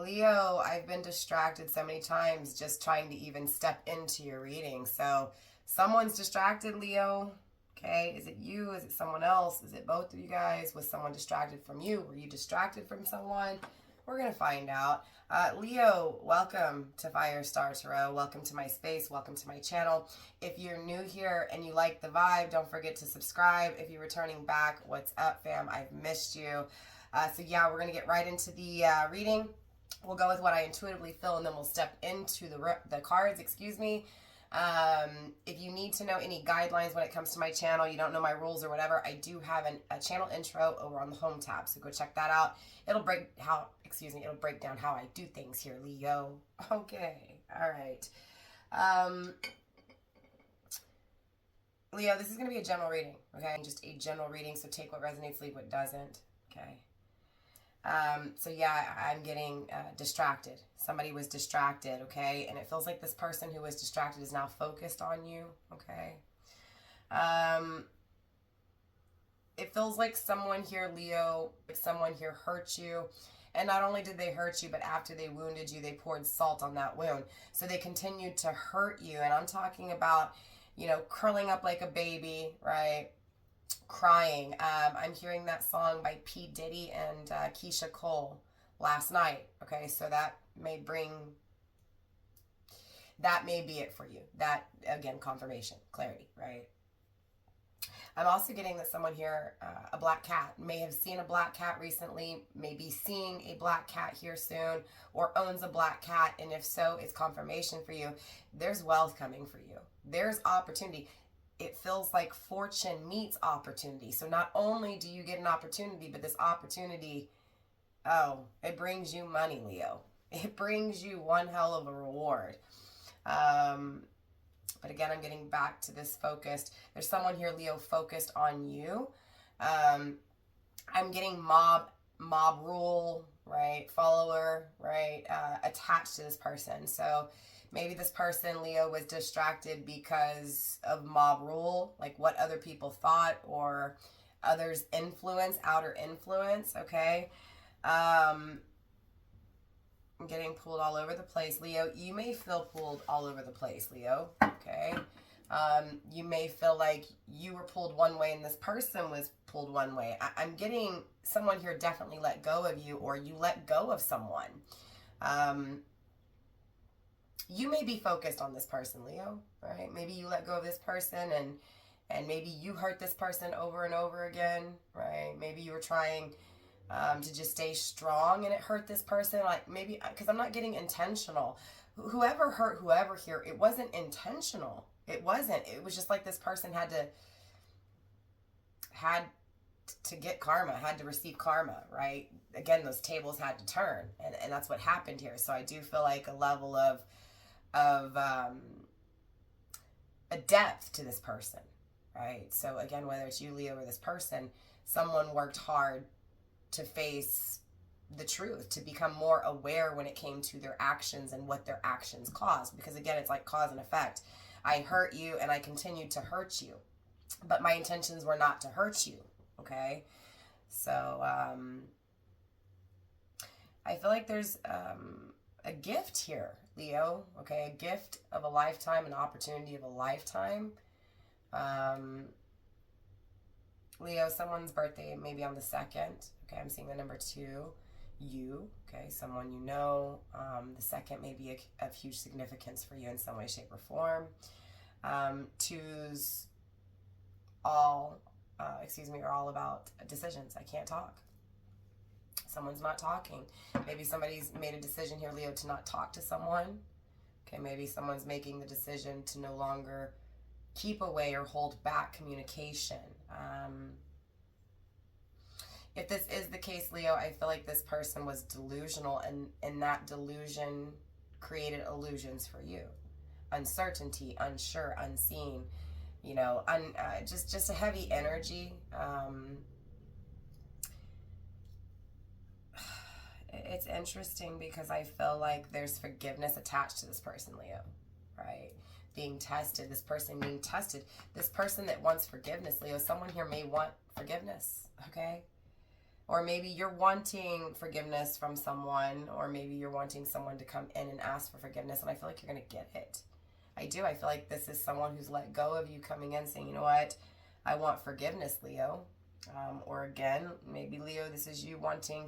Leo, I've been distracted so many times just trying to even step into your reading. So someone's distracted, Leo. Okay, is it you? Is it someone else? Is it both of you guys? Was someone distracted from you? Were you distracted from someone? We're going to find out. Leo, welcome to Firestar Tarot. Welcome to my space. Welcome to my channel. If you're new here and you like the vibe, don't forget to subscribe. If you're returning back, what's up, fam? I've missed you. So yeah, we're going to get right into the reading. We'll go with what I intuitively feel, and then we'll step into the cards, excuse me. If you need to know any guidelines when it comes to my channel, you don't know my rules or whatever, I do have a channel intro over on the home tab, so go check that out. It'll break down how I do things here, Leo. Okay, all right. Leo, this is going to be a general reading, okay? Just a general reading, so take what resonates, leave what doesn't, okay? So yeah, I'm getting distracted. Somebody was distracted, okay? And it feels like this person who was distracted is now focused on you, okay? It feels like someone here, Leo, someone here hurt you. And not only did they hurt you, but after they wounded you, they poured salt on that wound. So they continued to hurt you. And I'm talking about, you know, curling up like a baby, right? Crying. I'm hearing that song by P. Diddy and Keisha Cole last night. Okay, so that may be it for you. That, again, confirmation, clarity, right? I'm also getting that someone here, a black cat, may have seen a black cat recently, may be seeing a black cat here soon, or owns a black cat, and if so, it's confirmation for you. There's wealth coming for you. There's opportunity. It feels like fortune meets opportunity. So not only do you get an opportunity, but this opportunity, it brings you money, Leo. It brings you one hell of a reward. But again, I'm getting back to this focused. There's someone here, Leo, focused on you. I'm getting mob rule, right? Follower, right? Attached to this person. So maybe this person, Leo, was distracted because of mob rule, like what other people thought or others' influence, outer influence, okay? I'm getting pulled all over the place, Leo. You may feel pulled all over the place, Leo, okay? You may feel like you were pulled one way and this person was pulled one way. I'm getting someone here definitely let go of you, or you let go of someone. You may be focused on this person, Leo, right? Maybe you let go of this person and maybe you hurt this person over and over again, right? Maybe you were trying to just stay strong and it hurt this person. Like maybe, because I'm not getting intentional. Whoever hurt whoever here, it wasn't intentional. It wasn't. It was just like this person had to get karma, had to receive karma, right? Again, those tables had to turn, and that's what happened here. So I do feel like a level of a depth to this person, right? So again, whether it's you, Leo, or this person, someone worked hard to face the truth, to become more aware when it came to their actions and what their actions caused. Because again, it's like cause and effect. I hurt you and I continued to hurt you, but my intentions were not to hurt you, okay? So I feel like there's a gift here, Leo, okay? A gift of a lifetime, an opportunity of a lifetime. Leo, someone's birthday maybe on the 2nd. Okay, I'm seeing the number 2. You, okay, someone you know. The 2nd may be of huge significance for you in some way, shape, or form. 2s are all about decisions. I can't talk. Someone's not talking. Maybe somebody's made a decision here, Leo, to not talk to someone. Okay, maybe someone's making the decision to no longer keep away or hold back communication. If this is the case, Leo, I feel like this person was delusional, and that delusion created illusions for you. Uncertainty, unsure, unseen, you know, just a heavy energy. It's interesting because I feel like there's forgiveness attached to this person, Leo, right? Being tested, this person being tested, this person that wants forgiveness, Leo, someone here may want forgiveness, okay? Or maybe you're wanting forgiveness from someone, or maybe you're wanting someone to come in and ask for forgiveness, and I feel like you're going to get it. I do. I feel like this is someone who's let go of you coming in saying, you know what, I want forgiveness, Leo. Or again, maybe Leo, this is you wanting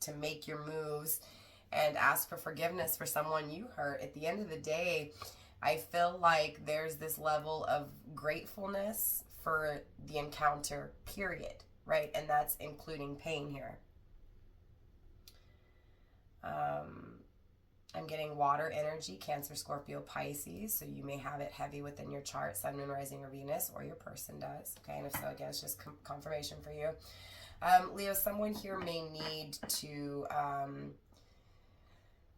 to make your moves and ask for forgiveness for someone you hurt. At the end of the day, I feel like there's this level of gratefulness for the encounter, period, right? And that's including pain here. I'm getting water energy, Cancer, Scorpio, Pisces. So you may have it heavy within your chart, Sun, Moon, Rising, or Venus, or your person does. Okay, and if so, again, it's just confirmation for you. Leo, someone here may need to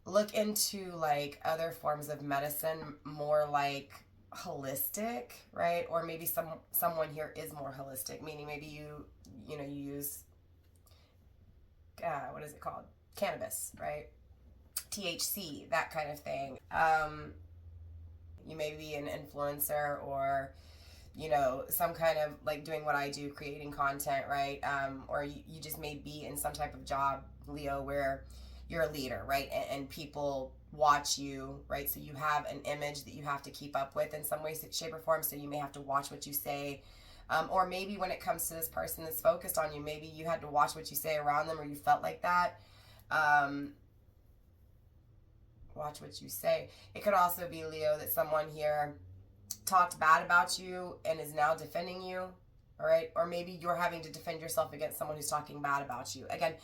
look into like other forms of medicine, more like holistic, right? Or maybe someone here is more holistic, meaning maybe you use what is it called? Cannabis, right? THC, that kind of thing. You may be an influencer, or some kind of like doing what I do, creating content, right? Or you just may be in some type of job, Leo, where you're a leader, right? And people watch you, right? So you have an image that you have to keep up with in some way, shape, or form. So you may have to watch what you say. Or maybe when it comes to this person that's focused on you, maybe you had to watch what you say around them, or you felt like that. Watch what you say. It could also be, Leo, that someone here talked bad about you and is now defending you, all right? Or maybe you're having to defend yourself against someone who's talking bad about you. Again,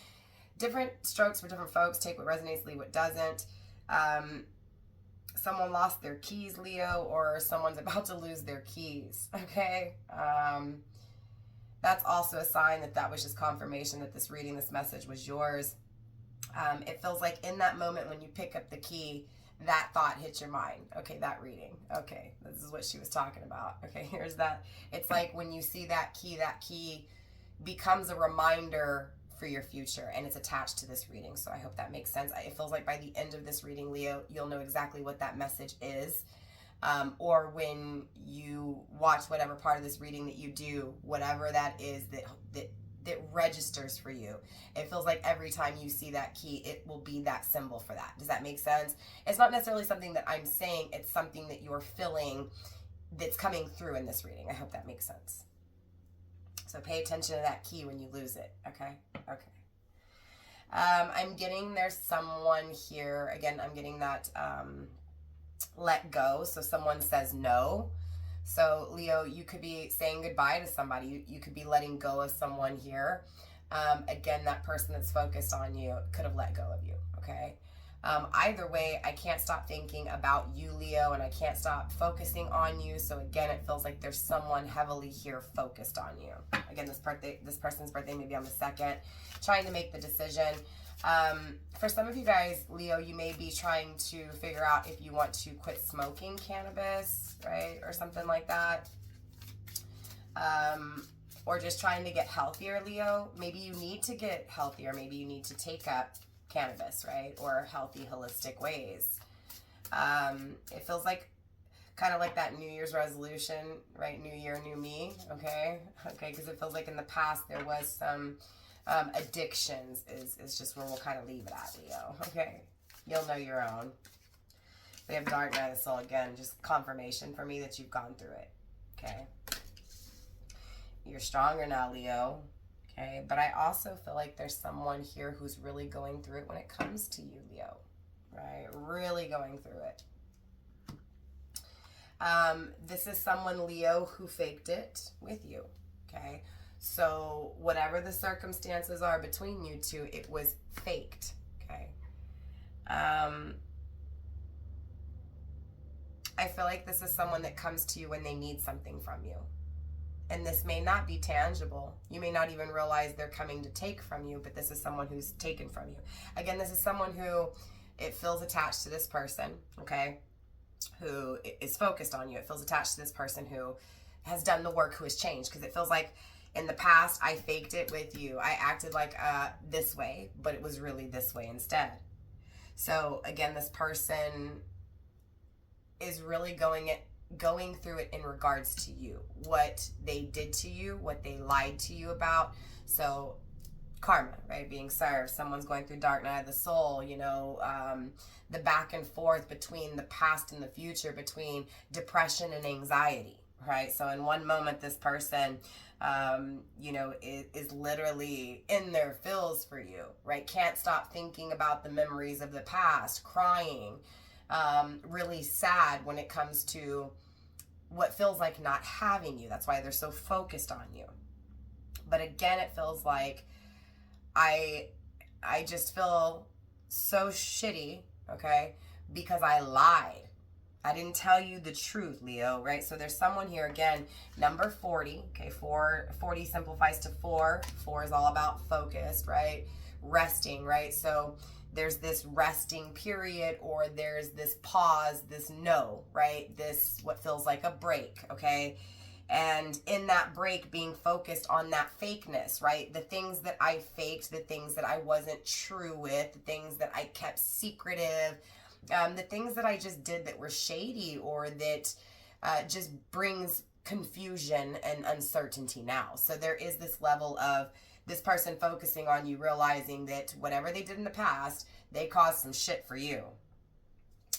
different strokes for different folks. Take what resonates, leave what doesn't. Someone lost their keys, Leo, or someone's about to lose their keys, okay? That's also a sign that was just confirmation that this reading, this message was yours. It feels like in that moment when you pick up the key, that thought hits your mind. Okay, that reading. Okay, this is what she was talking about. Okay, here's that. It's like when you see that key becomes a reminder for your future, and it's attached to this reading. So I hope that makes sense. It feels like by the end of this reading, Leo, you'll know exactly what that message is. Or when you watch whatever part of this reading that you do, whatever that is that registers for you. It feels like every time you see that key, it will be that symbol for that. Does that make sense? It's not necessarily something that I'm saying, it's something that you're feeling that's coming through in this reading. I hope that makes sense. So pay attention to that key when you lose it, okay? Okay. I'm getting there's someone here, again, I'm getting that let go. So someone says no. So Leo, you could be saying goodbye to somebody. You could be letting go of someone here. Again, that person that's focused on you could have let go of you, okay? Either way, I can't stop thinking about you, Leo, and I can't stop focusing on you. So again, it feels like there's someone heavily here focused on you. Again, this person's birthday may be on the 2nd, trying to make the decision. For some of you guys, Leo, you may be trying to figure out if you want to quit smoking cannabis, right? Or something like that. Or just trying to get healthier, Leo. Maybe you need to get healthier. Maybe you need to take up cannabis, right? Or healthy, holistic ways. It feels like kind of like that New Year's resolution, right? New year, new me, okay? Okay, because it feels like in the past there was some addictions is just where we'll kind of leave it at, Leo, okay? You'll know your own. We have Dark Night of the Soul, again, just confirmation for me that you've gone through it, okay? You're stronger now, Leo, okay? But I also feel like there's someone here who's really going through it when it comes to you, Leo, right? Really going through it. This is someone, Leo, who faked it with you, okay? So whatever the circumstances are between you two, it was faked, okay? I feel like this is someone that comes to you when they need something from you. And this may not be tangible. You may not even realize they're coming to take from you, but this is someone who's taken from you. Again, this is someone who it feels attached to this person, okay? Who is focused on you. It feels attached to this person who has done the work, who has changed. Because it feels like in the past, I faked it with you. I acted like this way, but it was really this way instead. So again, this person is really going through it in regards to you, what they did to you, what they lied to you about. So karma, right? Being served. Someone's going through dark night of the soul, you know, the back and forth between the past and the future, between depression and anxiety, right? So in one moment, this person, you know, is literally in their feels for you, right? Can't stop thinking about the memories of the past, crying, really sad when it comes to what feels like not having you. That's why they're so focused on you. But again, it feels like I just feel so shitty, okay, because I lied. I didn't tell you the truth, Leo, right? So there's someone here, again, number 40, okay, 40 simplifies to 4. 4 is all about focused, right? Resting, right? So there's this resting period, or there's this pause, this no, right? This, what feels like a break, okay? And in that break, being focused on that fakeness, right? The things that I faked, the things that I wasn't true with, the things that I kept secretive, the things that I just did that were shady, or that just brings confusion and uncertainty now. So there is this level of this person focusing on you, realizing that whatever they did in the past, they caused some shit for you.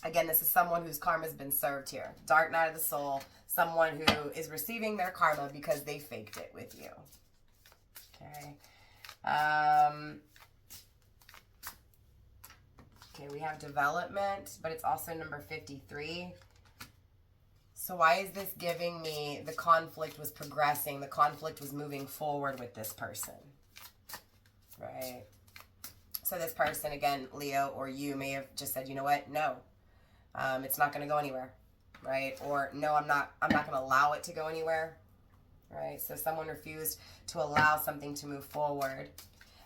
Again, this is someone whose karma's been served here. Dark night of the soul, someone who is receiving their karma because they faked it with you. Okay. Okay, we have development, but it's also number 53. So why is this giving me the conflict was progressing, the conflict was moving forward with this person, right? So this person, again, Leo, or you may have just said, you know what, no, it's not going to go anywhere, right? Or no, I'm not going to allow it to go anywhere, right? So someone refused to allow something to move forward.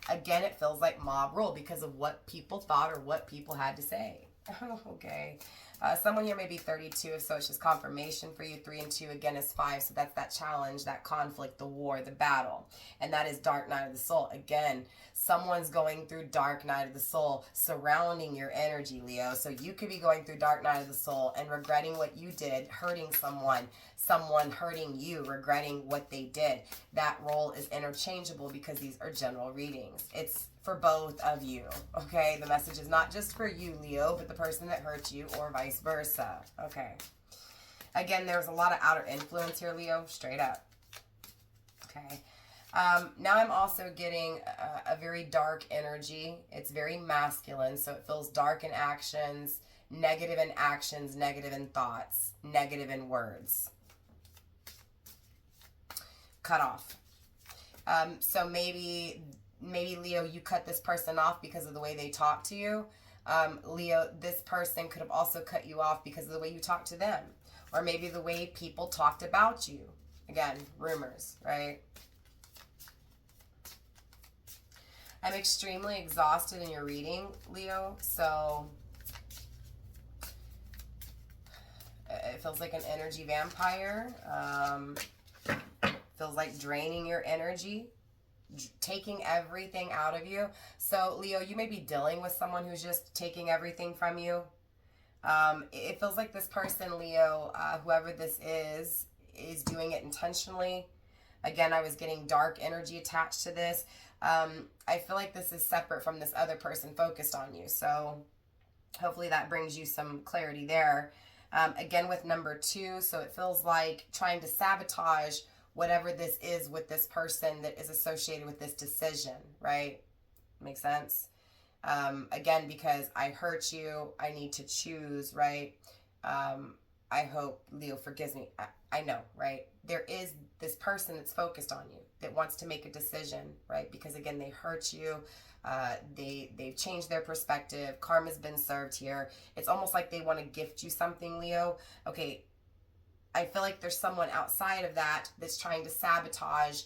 Again, it feels like mob rule because of what people thought or what people had to say. Okay. Someone here may be 32, so it's just confirmation for you. 3 and 2, again, is 5. So that's that challenge, that conflict, the war, the battle. And that is dark night of the soul. Again, someone's going through dark night of the soul surrounding your energy, Leo. So you could be going through dark night of the soul and regretting what you did, hurting someone hurting you, regretting what they did. That role is interchangeable because these are general readings. It's for both of you, okay? The message is not just for you, Leo, but the person that hurt you, or vice versa, okay? Again, there's a lot of outer influence here, Leo, straight up, okay? Now I'm also getting a very dark energy. It's very masculine, so it feels dark in actions, negative in actions, negative in thoughts, negative in words. Cut off. So maybe Leo, you cut this person off because of the way they talk to you. Leo, this person could have also cut you off because of the way you talk to them, or maybe the way people talked about you. Again, rumors, right? I'm extremely exhausted in your reading, Leo, so it feels like an energy vampire. Feels like draining your energy, taking everything out of you. So, Leo, you may be dealing with someone who's just taking everything from you. It feels like this person, Leo, whoever this is doing it intentionally. Again, I was getting dark energy attached to this. I feel like this is separate from this other person focused on you. So hopefully that brings you some clarity there. Again, with number 2, so it feels like trying to sabotage whatever this is with this person that is associated with this decision, right? Makes sense? Again, because I hurt you, I need to choose, right? I hope Leo forgives me. I know, right? There is this person that's focused on you, that wants to make a decision, right? Because again, they hurt you. They've changed their perspective. Karma's been served here. It's almost like they want to gift you something, Leo. Okay, I feel like there's someone outside of that that's trying to sabotage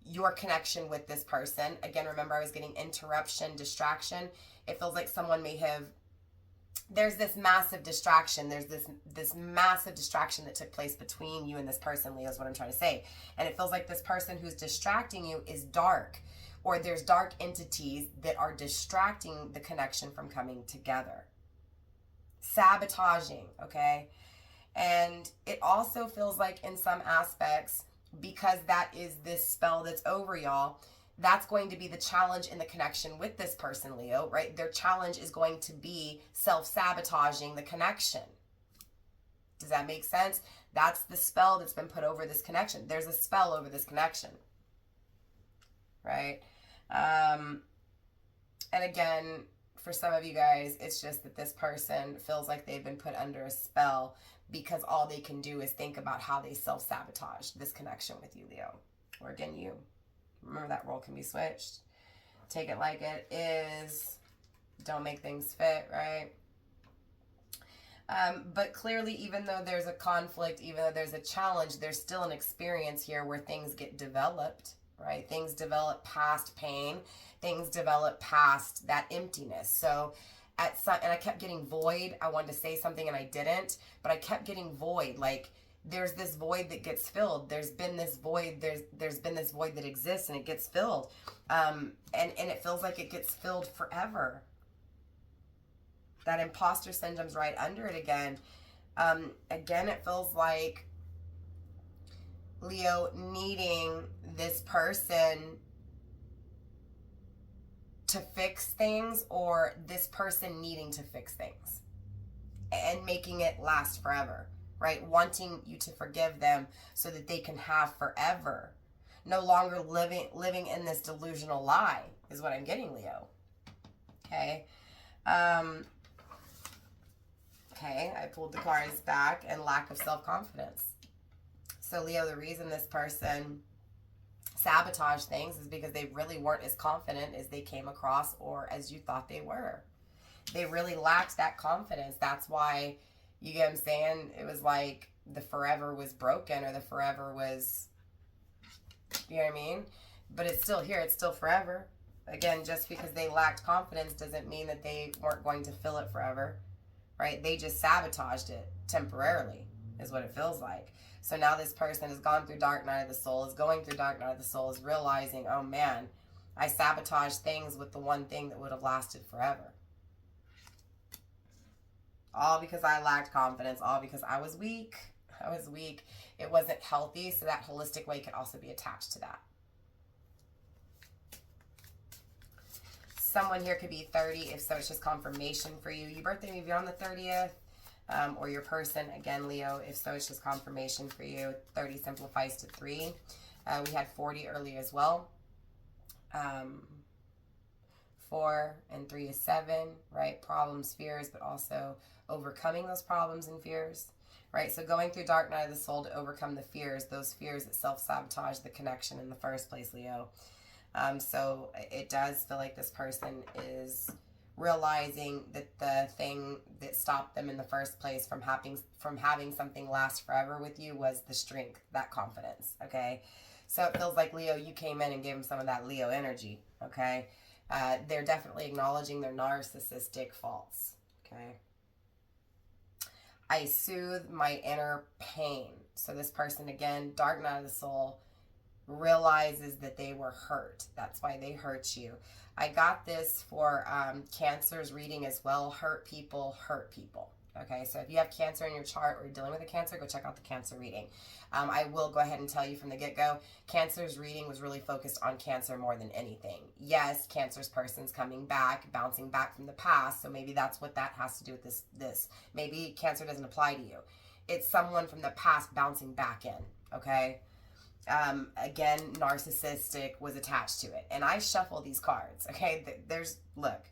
your connection with this person. Again, remember, I was getting interruption, distraction. It feels like someone may have, there's this massive distraction. There's this massive distraction that took place between you and this person, Leo, is what I'm trying to say. And it feels like this person who's distracting you is dark, or there's dark entities that are distracting the connection from coming together. Sabotaging, okay? And it also feels like in some aspects, because that is this spell that's over y'all, that's going to be the challenge in the connection with this person, Leo, right? Their challenge is going to be self-sabotaging the connection. Does that make sense? That's the spell that's been put over this connection. There's a spell over this connection, right? And again, for some of you guys, it's just that this person feels like they've been put under a spell because all they can do is think about how they self-sabotage this connection with you, Leo. Or again, you. Remember, that role can be switched. Take it like it is. Don't make things fit, right? But clearly, even though there's a conflict, even though there's a challenge, there's still an experience here where things get developed, right? Things develop past pain. Things develop past that emptiness. So and I kept getting void. I wanted to say something and I didn't, but I kept getting void. Like, there's this void that gets filled. There's been this void. There's been this void that exists and it gets filled. And it feels like it gets filled forever. That imposter syndrome's right under it again. Again, it feels like Leo needing this person to fix things, or this person needing to fix things and making it last forever, right? Wanting you to forgive them so that they can have forever. No longer living in this delusional lie is what I'm getting, Leo. Okay. Okay, I pulled the cards back, and lack of self-confidence. So, Leo, the reason this person sabotaged things is because they really weren't as confident as they came across or as you thought they were. They really lacked that confidence. That's why, you get what I'm saying? It was like the forever was broken, or the forever was, you know what I mean? But it's still here. It's still forever. Again, just because they lacked confidence doesn't mean that they weren't going to fill it forever. Right? They just sabotaged it temporarily, is what it feels like. So now this person has gone through dark night of the soul, is going through dark night of the soul, is realizing, oh man, I sabotaged things with the one thing that would have lasted forever. All because I lacked confidence, all because I was weak. I was weak. It wasn't healthy, so that holistic way could also be attached to that. Someone here could be 30. If so, it's just confirmation for you. Your birthday, maybe on the 30th, or your person, again, Leo. If so, it's just confirmation for you. 30 simplifies to 3. We had 40 earlier as well. 4 and 3 is 7, right? Problems, fears, but also overcoming those problems and fears, right? So going through dark night of the soul to overcome the fears, those fears that self-sabotage the connection in the first place, Leo. So it does feel like this person is realizing that the thing that stopped them in the first place from having something last forever with you was the strength, that confidence, okay? So it feels like, Leo, you came in and gave them some of that Leo energy, okay? They're definitely acknowledging their narcissistic faults, okay? I soothe my inner pain. So this person, again, dark night of the soul, realizes that they were hurt. That's why they hurt you. I got this for Cancer's reading as well. Hurt people hurt people. Okay, so if you have Cancer in your chart or you're dealing with a Cancer, go check out the Cancer reading. I will go ahead and tell you from the get-go, Cancer's reading was really focused on Cancer more than anything. Yes, Cancer's person's coming back, bouncing back from the past, so maybe that's what that has to do with this. Maybe Cancer doesn't apply to you. It's someone from the past bouncing back in, okay? Again, narcissistic was attached to it. And I shuffle these cards, okay? Look,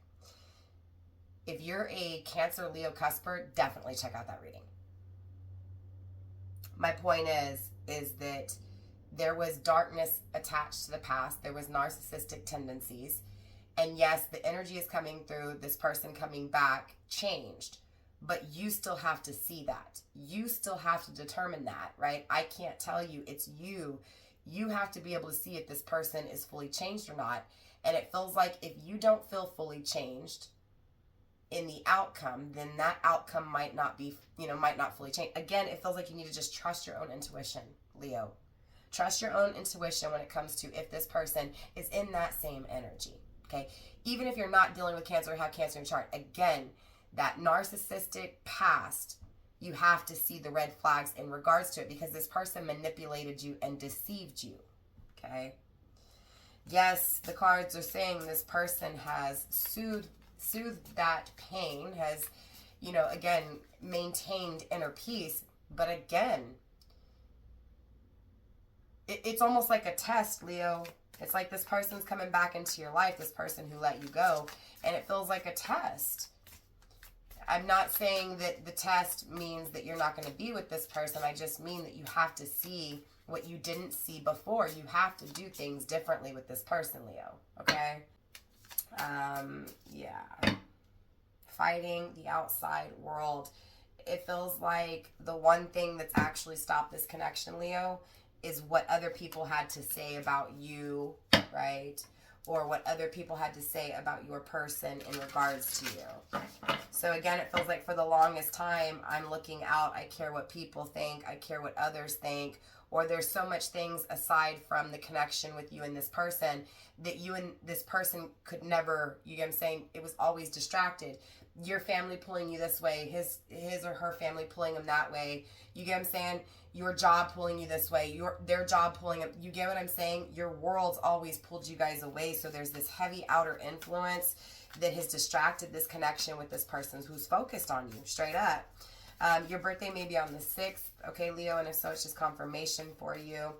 if you're a Cancer Leo cusper, definitely check out that reading. My point is that there was darkness attached to the past. There was narcissistic tendencies. And yes, the energy is coming through, this person coming back changed. But you still have to see that. You still have to determine that, right? I can't tell you. It's you. You have to be able to see if this person is fully changed or not. And it feels like if you don't feel fully changed in the outcome, then that outcome might not be, might not fully change. Again, it feels like you need to just trust your own intuition, Leo. Trust your own intuition when it comes to if this person is in that same energy, okay? Even if you're not dealing with Cancer or have Cancer in your chart, again, that narcissistic past, you have to see the red flags in regards to it because this person manipulated you and deceived you, okay? Yes, the cards are saying this person has soothed that pain, has, you know, again, maintained inner peace. But again, it's almost like a test, Leo. It's like this person's coming back into your life, this person who let you go, and it feels like a test. I'm not saying that the test means that you're not going to be with this person. I just mean that you have to see what you didn't see before. You have to do things differently with this person, Leo. Okay? Yeah. Fighting the outside world. It feels like the one thing that's actually stopped this connection, Leo, is what other people had to say about you, right? Or what other people had to say about your person in regards to you. So again, it feels like for the longest time, I'm looking out. I care what people think. I care what others think. Or there's so much things aside from the connection with you and this person that you and this person could never, you get what I'm saying? It was always distracted. Your family pulling you this way, his or her family pulling them that way. You get what I'm saying? Your job pulling you this way, their job pulling them. You get what I'm saying? Your world's always pulled you guys away. So there's this heavy outer influence that has distracted this connection with this person who's focused on you, straight up. Your birthday may be on the 6th, okay, Leo, and if so, it's just confirmation for you.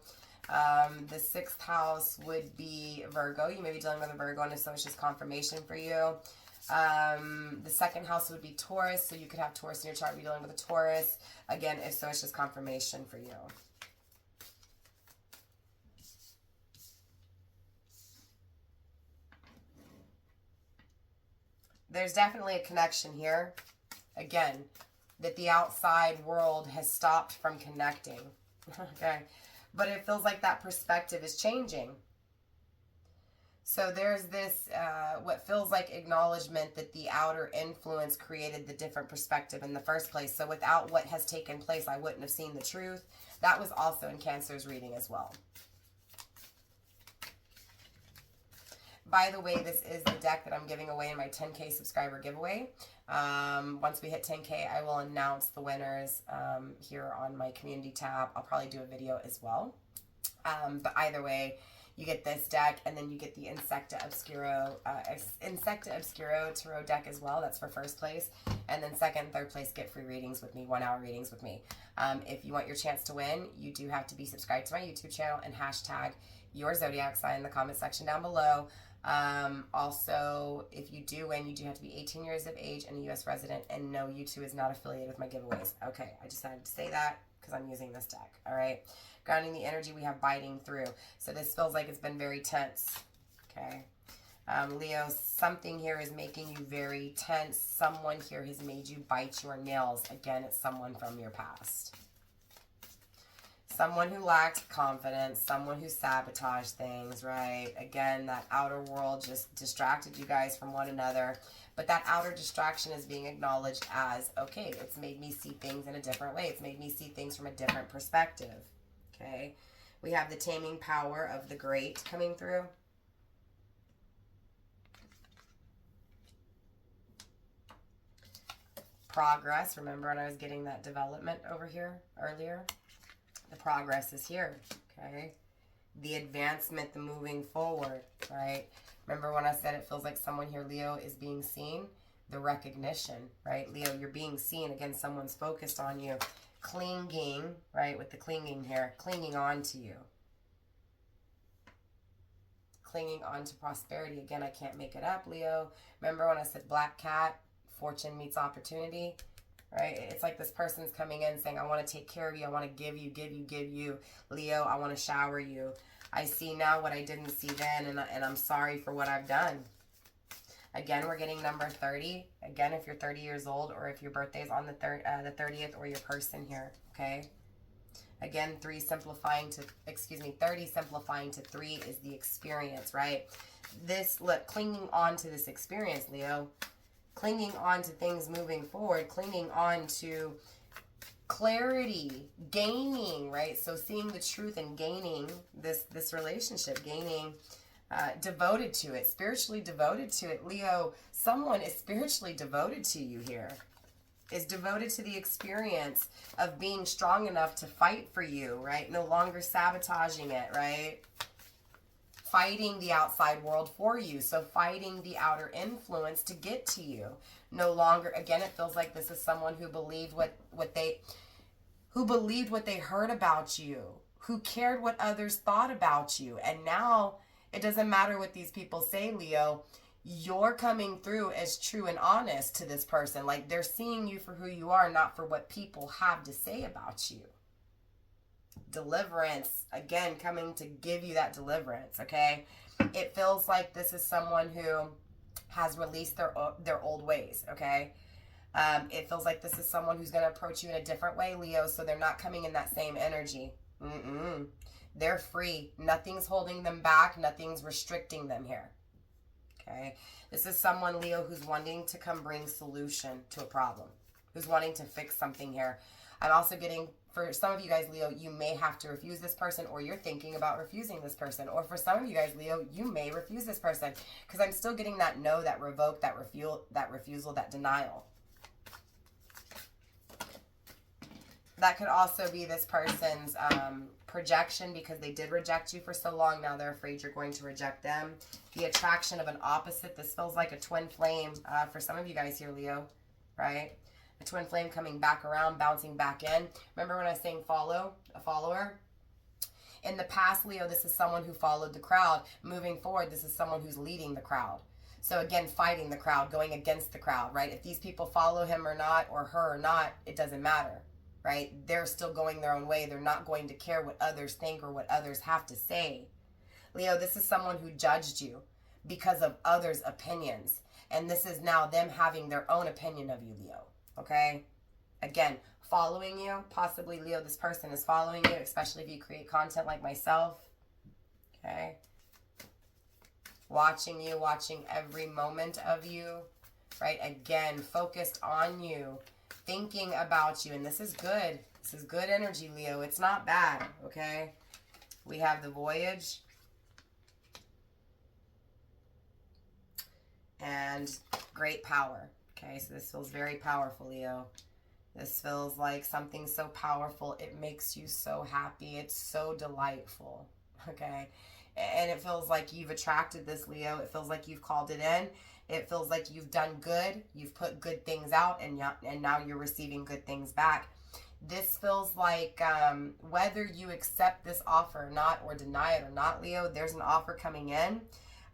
The 6th house would be Virgo. You may be dealing with a Virgo, and if so, it's just confirmation for you. The 2nd house would be Taurus, so you could have Taurus in your chart, be dealing with a Taurus. Again, if so, it's just confirmation for you. There's definitely a connection here. Again, that the outside world has stopped from connecting. Okay. But it feels like that perspective is changing. So there's this, what feels like acknowledgement that the outer influence created the different perspective in the first place. So without what has taken place, I wouldn't have seen the truth. That was also in Cancer's reading as well. By the way, this is the deck that I'm giving away in my 10K subscriber giveaway. Once we hit 10K, I will announce the winners here on my community tab. I'll probably do a video as well. But either way, you get this deck, and then you get the Insecta Obscuro Tarot deck as well. That's for first place. And then second and third place get free readings with me, 1-hour readings with me. If you want your chance to win, you do have to be subscribed to my YouTube channel and hashtag your zodiac sign in the comment section down below. Also, if you do win, you do have to be 18 years of age and a U.S. resident, and no, YouTube is not affiliated with my giveaways. Okay, I just had to say that because I'm using this deck, all right? Grounding the energy, we have biting through. So this feels like it's been very tense, okay? Leo, something here is making you very tense. Someone here has made you bite your nails. Again, it's someone from your past. Someone who lacked confidence, someone who sabotaged things, right? Again, that outer world just distracted you guys from one another. But that outer distraction is being acknowledged as, okay, it's made me see things in a different way. It's made me see things from a different perspective, okay? We have the taming power of the great coming through. Progress. Remember when I was getting that development over here earlier? The progress is here, okay? The advancement, the moving forward, right? Remember when I said it feels like someone here, Leo, is being seen? The recognition, right? Leo, you're being seen. Again, someone's focused on you. Clinging, right? With the clinging here. Clinging on to you. Clinging on to prosperity. Again, I can't make it up, Leo. Remember when I said black cat, fortune meets opportunity? Right? It's like this person's coming in saying, I want to take care of you. I want to give you. Leo, I want to shower you. I see now what I didn't see then, and I'm sorry for what I've done. Again, we're getting number 30. Again, if you're 30 years old, or if your birthday is on the 30th, or your person here, okay? Again, 30 simplifying to 3 is the experience, right? This, look, clinging on to this experience, Leo. Clinging on to things moving forward, clinging on to clarity, gaining, right? So seeing the truth and gaining this relationship, gaining, devoted to it, spiritually devoted to it. Leo, someone is spiritually devoted to you here, is devoted to the experience of being strong enough to fight for you, right? No longer sabotaging it, right? fighting the outside world for you. So fighting the outer influence to get to you. No longer, again, it feels like this is someone who believed what they heard about you, who cared what others thought about you. And now it doesn't matter what these people say, Leo. You're coming through as true and honest to this person. Like, they're seeing you for who you are, not for what people have to say about you. Deliverance, again, coming to give you that deliverance, okay? It feels like this is someone who has released their old ways, okay? It feels like this is someone who's going to approach you in a different way, Leo, so they're not coming in that same energy. They're free. Nothing's holding them back. Nothing's restricting them here, okay? This is someone, Leo, who's wanting to come bring solution to a problem, who's wanting to fix something here. I'm also getting, for some of you guys, Leo, you may have to refuse this person, or you're thinking about refusing this person. Or for some of you guys, Leo, you may refuse this person, because I'm still getting that no, that revoke, that refusal, that denial. That could also be this person's projection, because they did reject you for so long. Now they're afraid you're going to reject them. The attraction of an opposite. This feels like a twin flame for some of you guys here, Leo, right? A twin flame coming back around, bouncing back in. Remember when I was saying follow, a follower? In the past, Leo, this is someone who followed the crowd. Moving forward, this is someone who's leading the crowd. So again, fighting the crowd, going against the crowd, right? If these people follow him or not, or her or not, it doesn't matter, right? They're still going their own way. They're not going to care what others think or what others have to say. Leo, this is someone who judged you because of others' opinions. And this is now them having their own opinion of you, Leo. Okay? Again, following you. Possibly, Leo, this person is following you, especially if you create content like myself. Okay? Watching you, watching every moment of you. Right? Again, focused on you. Thinking about you. And this is good. This is good energy, Leo. It's not bad. Okay? We have the Voyage. And Great Power. Okay, so this feels very powerful, Leo. This feels like something so powerful. It makes you so happy. It's so delightful, okay? And it feels like you've attracted this, Leo. It feels like you've called it in. It feels like you've done good. You've put good things out, and now you're receiving good things back. This feels like whether you accept this offer or not, or deny it or not, Leo, there's an offer coming in.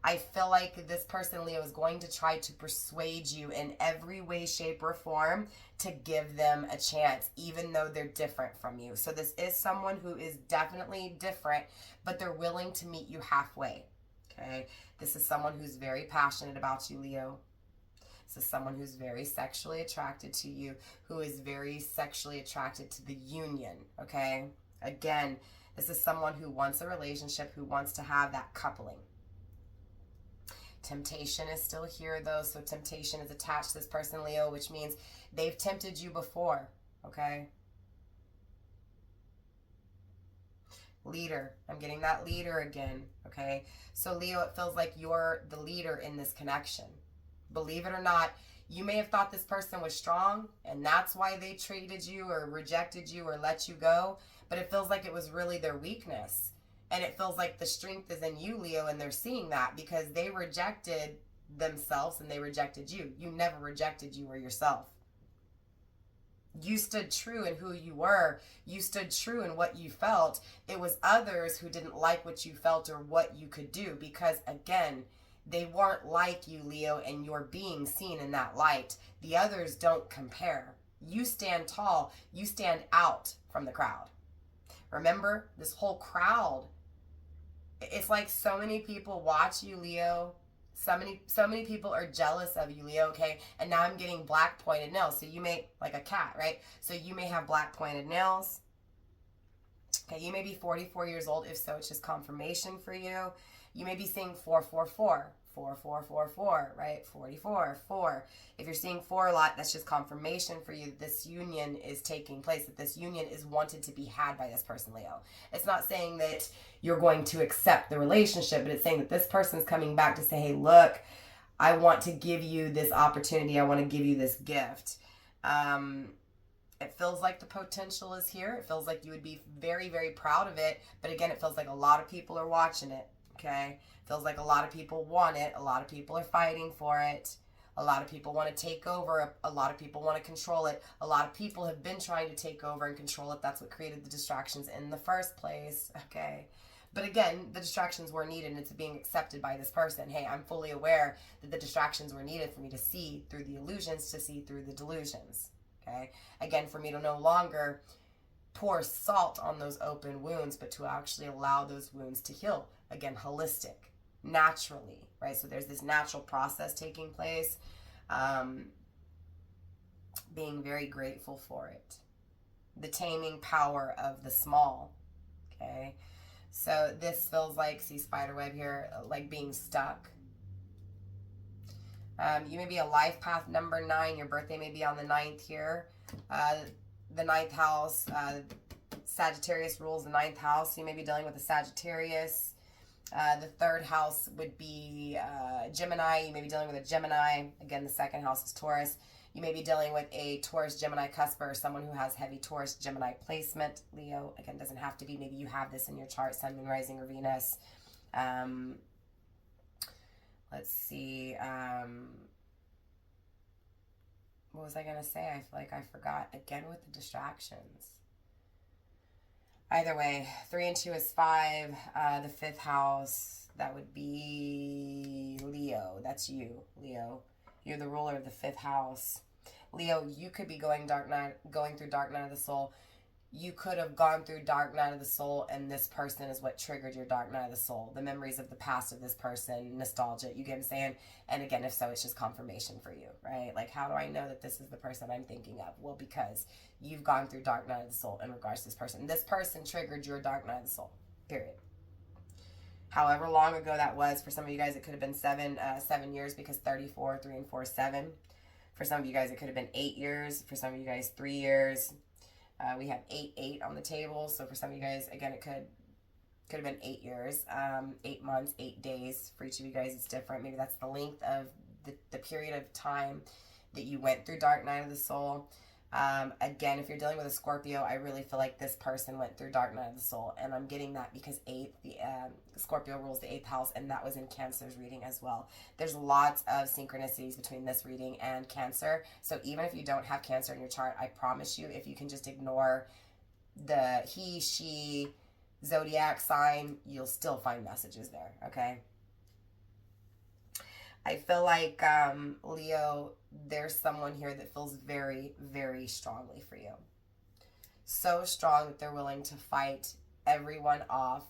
I feel like this person, Leo, is going to try to persuade you in every way, shape, or form to give them a chance, even though they're different from you. So this is someone who is definitely different, but they're willing to meet you halfway, okay? This is someone who's very passionate about you, Leo. This is someone who's very sexually attracted to you, who is very sexually attracted to the union, okay? Again, this is someone who wants a relationship, who wants to have that coupling. Temptation is still here, though, so temptation is attached to this person, Leo, which means they've tempted you before, okay? Leader. I'm getting that leader again, okay? So, Leo, it feels like you're the leader in this connection. Believe it or not, you may have thought this person was strong, and that's why they treated you or rejected you or let you go, but it feels like it was really their weakness. And it feels like the strength is in you, Leo, and they're seeing that because they rejected themselves and they rejected you. You never rejected you or yourself. You stood true in who you were. You stood true in what you felt. It was others who didn't like what you felt or what you could do because, again, they weren't like you, Leo, and you're being seen in that light. The others don't compare. You stand tall. You stand out from the crowd. Remember, this whole crowd, it's like so many people watch you, Leo. So many people are jealous of you, Leo, okay? And now I'm getting black pointed nails. So you may, like a cat, right? So you may have black pointed nails. Okay, you may be 44 years old. If so, it's just confirmation for you. You may be seeing 444. 4444, right? 44, 4. If you're seeing 4 a lot, that's just confirmation for you that this union is taking place, that this union is wanted to be had by this person, Leo. It's not saying that you're going to accept the relationship, but it's saying that this person's coming back to say, hey, look, I want to give you this opportunity. I want to give you this gift. It feels like the potential is here. It feels like you would be very, very proud of it. But again, it feels like a lot of people are watching it. okay? Feels like a lot of people want it. A lot of people are fighting for it. A lot of people want to take over. A lot of people want to control it. A lot of people have been trying to take over and control it. That's what created the distractions in the first place, okay? But again, the distractions were needed, and it's being accepted by this person. Hey, I'm fully aware that the distractions were needed for me to see through the illusions, to see through the delusions, okay? Again, for me to no longer pour salt on those open wounds, but to actually allow those wounds to heal. Again, holistic, naturally, right? So there's this natural process taking place. Being very grateful for it. The taming power of the small, okay? So this feels like, see spiderweb here, like being stuck. You may be a life path number 9. Your birthday may be on the 9th here. The 9th house, Sagittarius rules the 9th house. So you may be dealing with a Sagittarius. The 3rd house would be Gemini. You may be dealing with a Gemini. Again, the 2nd house is Taurus. You may be dealing with a Taurus-Gemini cusper, or someone who has heavy Taurus-Gemini placement. Leo, again, doesn't have to be. Maybe you have this in your chart, Sun, Moon, Rising, or Venus. Let's see. What was I going to say? I feel like I forgot. Again, with the distractions. Either way, 3 and 2 is 5. The 5th house, that would be Leo. That's you, Leo. You're the ruler of the 5th house. Leo, you could be going through dark night of the soul. You could have gone through dark night of the soul, and this person is what triggered your dark night of the soul. The memories of the past of this person, nostalgia, you get what I'm saying? And again, if so, it's just confirmation for you, right? Like, how do I know that this is the person I'm thinking of? Well, because you've gone through dark night of the soul in regards to this person. This person triggered your dark night of the soul, period. However long ago that was, for some of you guys, it could have been 7 years, because 34, 3 and 4 is 7. For some of you guys, it could have been 8 years. For some of you guys, 3 years. We have 8 on the table. So for some of you guys, again, it could have been 8 years, 8 months, 8 days. For each of you guys, it's different. Maybe that's the length of the period of time that you went through dark night of the soul. Again, if you're dealing with a Scorpio, I really feel like this person went through dark night of the soul, and I'm getting that because Scorpio rules the 8th house, and that was in Cancer's reading as well. There's lots of synchronicities between this reading and Cancer, so even if you don't have Cancer in your chart, I promise you, if you can just ignore the he, she, zodiac sign, you'll still find messages there, okay? I feel like, Leo, there's someone here that feels very, very strongly for you. So strong that they're willing to fight everyone off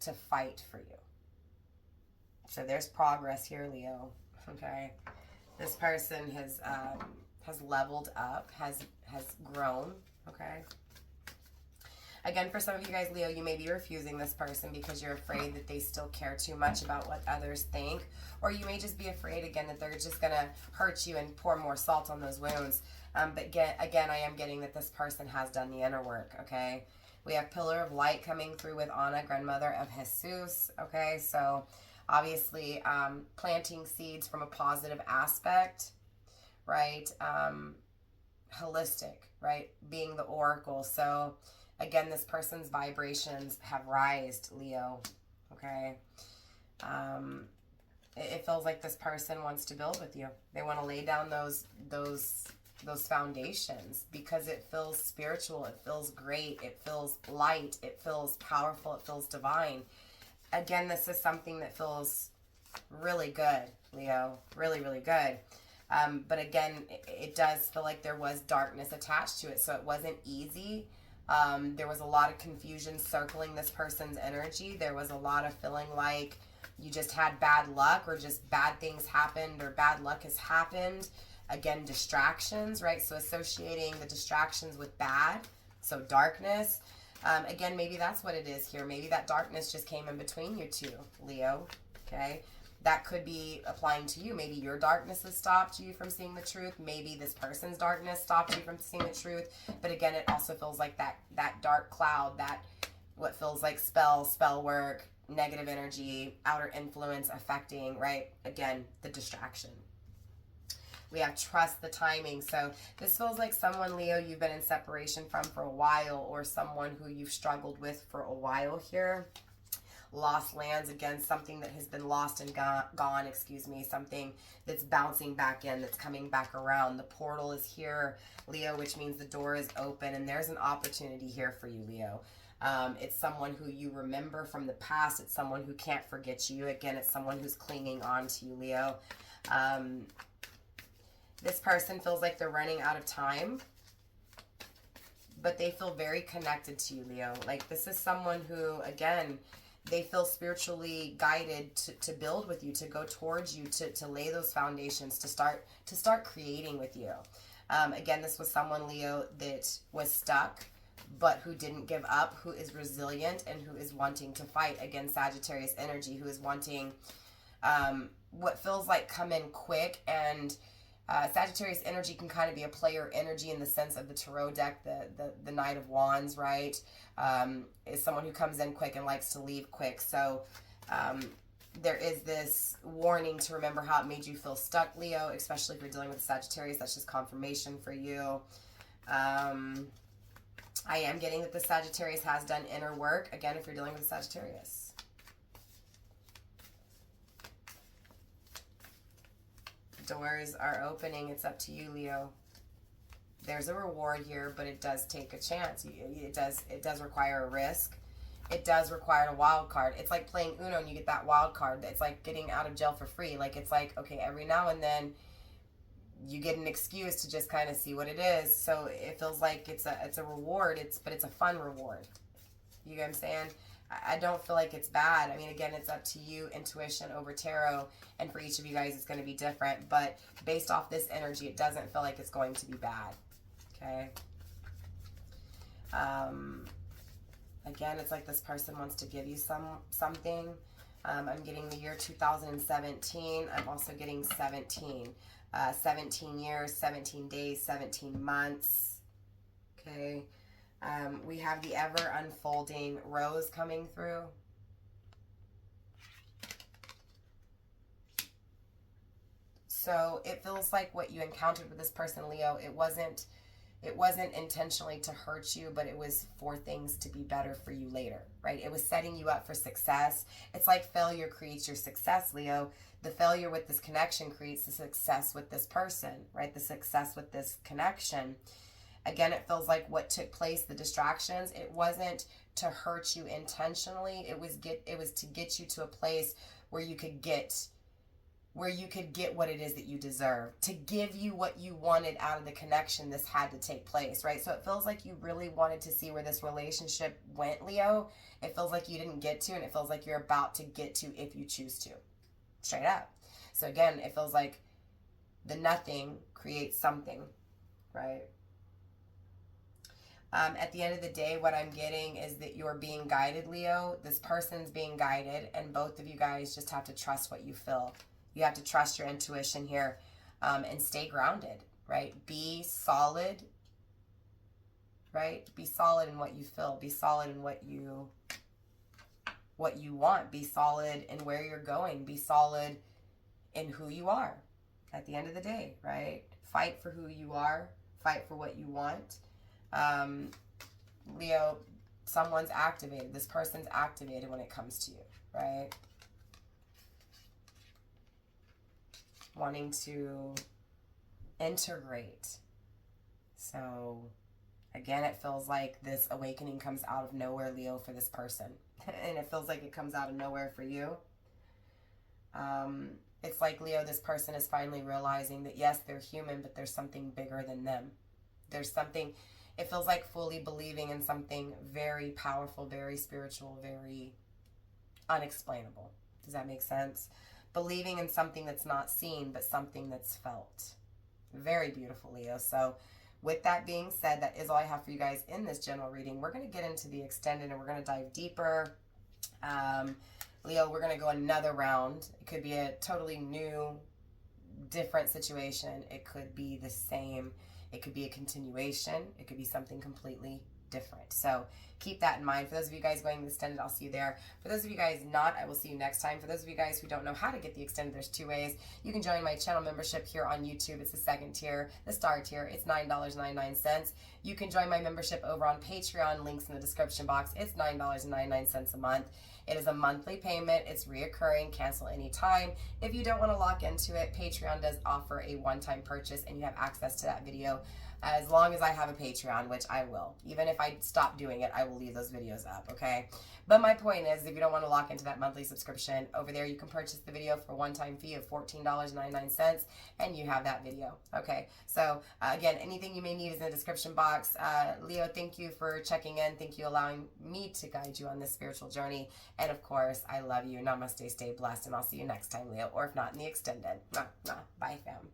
to fight for you. So there's progress here, Leo, okay? This person has leveled up, has grown, okay? Again, for some of you guys, Leo, you may be refusing this person because you're afraid that they still care too much about what others think. Or you may just be afraid, again, that they're just going to hurt you and pour more salt on those wounds. But again, I am getting that this person has done the inner work, okay? We have Pillar of Light coming through with Ana, grandmother of Jesus, okay? So obviously planting seeds from a positive aspect, right? Holistic, right? Being the oracle. So again, this person's vibrations have rised, Leo, okay? It feels like this person wants to build with you. They want to lay down those foundations because it feels spiritual, it feels great, it feels light, it feels powerful, it feels divine. Again, this is something that feels really good, Leo, really, really good. But again, it does feel like there was darkness attached to it, so it wasn't easy. There was a lot of confusion circling this person's energy. There was a lot of feeling like you just had bad luck, or just bad things happened, or bad luck has happened. Again, distractions, right? So associating the distractions with bad, so darkness. Again, maybe that's what it is here. Maybe that darkness just came in between you two, Leo, okay? That could be applying to you. Maybe your darkness has stopped you from seeing the truth. Maybe this person's darkness stopped you from seeing the truth. But again, it also feels like that dark cloud, that what feels like spell work, negative energy, outer influence affecting, right? Again, the distraction. We have trust the timing. So this feels like someone, Leo, you've been in separation from for a while, or someone who you've struggled with for a while here. lost lands, again, something that has been lost and gone, something that's bouncing back in, that's coming back around. The portal is here, Leo, which means the door is open, and there's an opportunity here for you, Leo. It's someone who you remember from the past. It's someone who can't forget you. Again, it's someone who's clinging on to you, Leo. This person feels like they're running out of time, but they feel very connected to you, Leo. Like, this is someone who, again, they feel spiritually guided to build with you, to go towards you, to lay those foundations, to start creating with you. Again, this was someone, Leo, that was stuck, but who didn't give up, who is resilient, and who is wanting to fight. Again, Sagittarius energy, who is wanting what feels like come in quick. And Sagittarius energy can kind of be a player energy in the sense of the tarot deck, the Knight of Wands, right? Is someone who comes in quick and likes to leave quick. So there is this warning to remember how it made you feel stuck, Leo, especially if you're dealing with Sagittarius. That's just confirmation for you. I am getting that the Sagittarius has done inner work. Again, if you're dealing with a Sagittarius. Doors are opening. It's up to you, Leo. There's a reward here, but it does take a chance. It does require a risk. It does require a wild card. It's like playing Uno and you get that wild card. It's like getting out of jail for free. Like, it's like, okay, every now and then you get an excuse to just kind of see what it is. So it feels like it's a reward. But it's a fun reward. You get what I'm saying? I don't feel like it's bad. I mean, again, it's up to you, intuition over tarot, and for each of you guys, it's going to be different. But based off this energy, it doesn't feel like it's going to be bad. Okay. Again, it's like this person wants to give you something. I'm getting the year 2017. I'm also getting 17. 17 years, 17 days, 17 months. Okay. We have the ever unfolding rose coming through. So it feels like what you encountered with this person, Leo, it wasn't intentionally to hurt you, but it was for things to be better for you later, right? It was setting you up for success. It's like failure creates your success, Leo. The failure with this connection creates the success with this person, right? The success with this connection. Again, it feels like what took place, the distractions, it wasn't to hurt you intentionally. It was to get you to a place where you could get what it is that you deserve, to give you what you wanted out of the connection. This had to take place, right? So it feels like you really wanted to see where this relationship went, Leo. It feels like you didn't get to, and it feels like you're about to get to if you choose to. Straight up. So again, it feels like the nothing creates something, right? At the end of the day, what I'm getting is that you're being guided, Leo. This person's being guided, and both of you guys just have to trust what you feel. You have to trust your intuition here, and stay grounded, right? Be solid, right? Be solid in what you feel. Be solid in what you want. Be solid in where you're going. Be solid in who you are at the end of the day, right? Fight for who you are. Fight for what you want. Leo, someone's activated. This person's activated when it comes to you, right? Wanting to integrate. So again, it feels like this awakening comes out of nowhere, Leo, for this person. And it feels like it comes out of nowhere for you. It's like, Leo, this person is finally realizing that, yes, they're human, but there's something bigger than them. There's something, it feels like fully believing in something very powerful, very spiritual, very unexplainable. Does that make sense? Believing in something that's not seen, but something that's felt. Very beautiful, Leo. So with that being said, that is all I have for you guys in this general reading. We're going to get into the extended, and we're going to dive deeper. Leo, we're going to go another round. It could be a totally new, different situation. It could be the same. It could be a continuation. It could be something completely different. So keep that in mind. For those of you guys going extended, I'll see you there. For those of you guys not, I will see you next time. For those of you guys who don't know how to get the extended, there's 2 ways. You can join my channel membership here on YouTube. It's the second tier, the star tier. It's $9.99. You can join my membership over on Patreon. Links in the description box. It's $9.99 a month. It is a monthly payment. It's reoccurring. Cancel anytime. If you don't want to lock into it, Patreon does offer a one-time purchase, and you have access to that video as long as I have a Patreon, which I will. Even if I stop doing it, I will leave those videos up, okay? But my point is, if you don't want to lock into that monthly subscription, over there you can purchase the video for a one-time fee of $14.99, and you have that video, okay? So, again, anything you may need is in the description box. Leo, thank you for checking in. Thank you allowing me to guide you on this spiritual journey. And, of course, I love you. Namaste, stay blessed, and I'll see you next time, Leo, or if not, in the extended. Bye, fam.